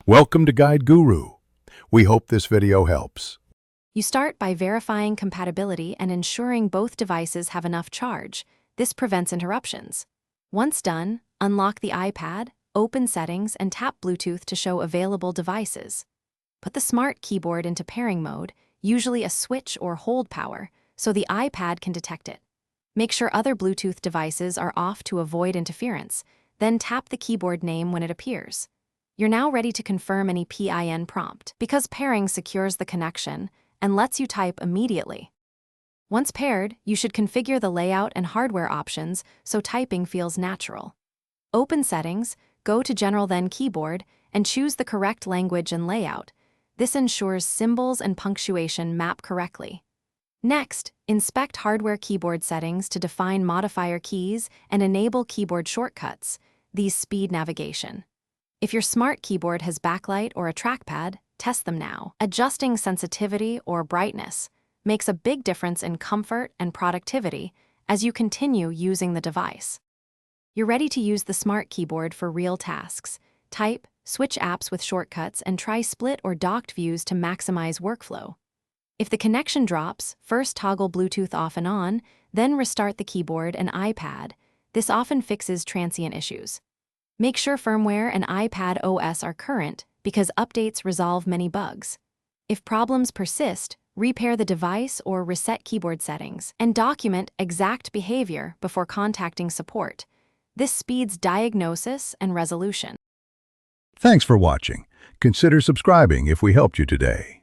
Welcome to Guide Guru. We hope this video helps. You start by verifying compatibility and ensuring both devices have enough charge. This prevents interruptions. Once done, unlock the iPad, open Settings, and tap Bluetooth to show available devices. Put the smart keyboard into pairing mode, usually a switch or hold power, so the iPad can detect it. Make sure other Bluetooth devices are off to avoid interference, then tap the keyboard name when it appears. You're now ready to confirm any PIN prompt, because pairing secures the connection and lets you type immediately. Once paired, you should configure the layout and hardware options so typing feels natural. Open Settings, go to General then Keyboard, and choose the correct language and layout. This ensures symbols and punctuation map correctly. Next, inspect hardware keyboard settings to define modifier keys and enable keyboard shortcuts. These speed navigation. If your smart keyboard has backlight or a trackpad, test them now. Adjusting sensitivity or brightness makes a big difference in comfort and productivity as you continue using the device. You're ready to use the smart keyboard for real tasks. Type, switch apps with shortcuts, and try split or docked views to maximize workflow. If the connection drops, first toggle Bluetooth off and on, then restart the keyboard and iPad. This often fixes transient issues. Make sure firmware and iPad OS are current because updates resolve many bugs. If problems persist, repair the device or reset keyboard settings, and document exact behavior before contacting support. This speeds diagnosis and resolution. Thanks for watching. Consider subscribing if we helped you today.